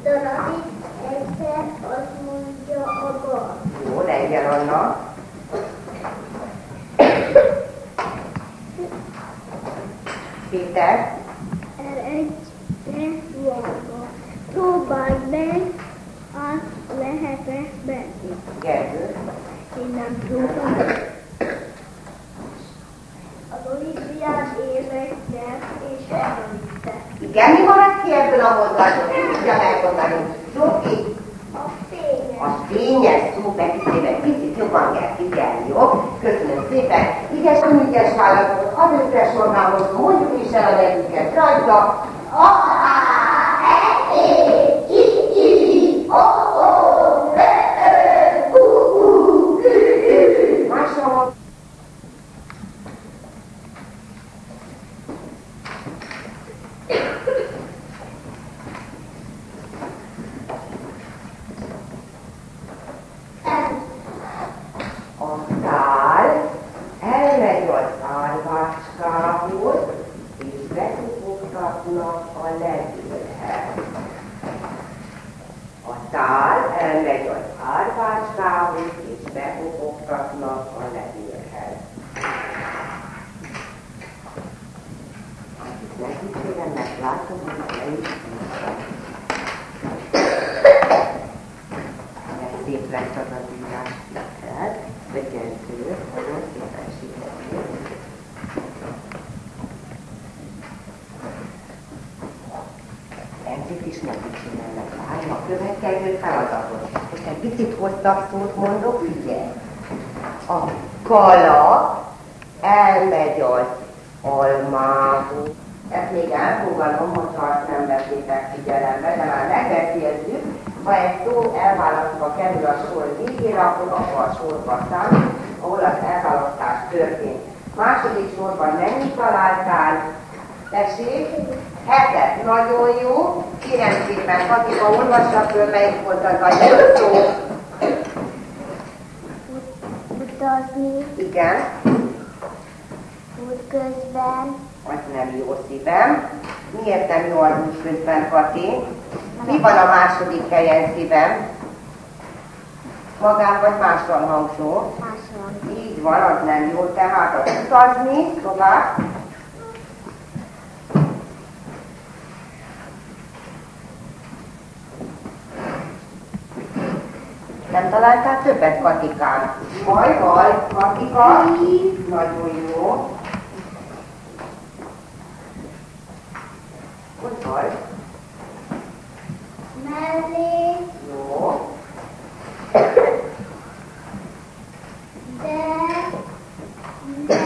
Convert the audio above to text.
darabig, egyszer azt mondja a bal. Jó, legyen Anna. Péter. Egyre volna. Próbáld meg, azt lehet-e benni. Gergő. Én nem próbálom. Az olimpián érveknek és elvette. Igen, mi van ki ebből a mondatból? Tudja megmondani. Zsófi? A fényes. A fényes szó betűjében picit jobban kell figyelni, jó? Köszönöm szépen. Iges, önügyes válaszol, az összes orgához mondjuk is el a nevüket rajta. Máshol. A szál elmegy az árvácskához, és bekopogtatnak a levélhez. A szál elmegy az árvácskához, és bekopogtatnak a levélhez. Nekik kérem, mert látom, hogy le is húztam. Szép lesz az az írás neked, de Gergő, nagyon szépen sikerült. Enzik is nekik csinálnak. Várj a következő feladatot. Most egy picit hosszabb szót mondok, figyelj. A kala elmegy az almához. Ezt még elfogadom, hogyha azt nem veszitek figyelembe, de már megbeszéltük. Ha egy szó elválasztva kerül a sor végére, akkor abban a sorban számít, ahol az elválasztás történt. Második sorban mennyit találtál? Tessék? 7. Nagyon jó. Kérem szépen, Katika, olvassa föl, melyik volt az a jó szó. Utazni. Igen. Útközben. Az nem jó szívem. Miért nem jó az útközben, Kati? Mi van a második helyen szívem? Magán vagy mással hangzó? Máshol. Így van, az nem jó. Tehát az utazni, tovább. Nem találtál többet, Katikán? Vaj, Katika. Nagyon jó. Hogy vagy? Mellé. Jó. De.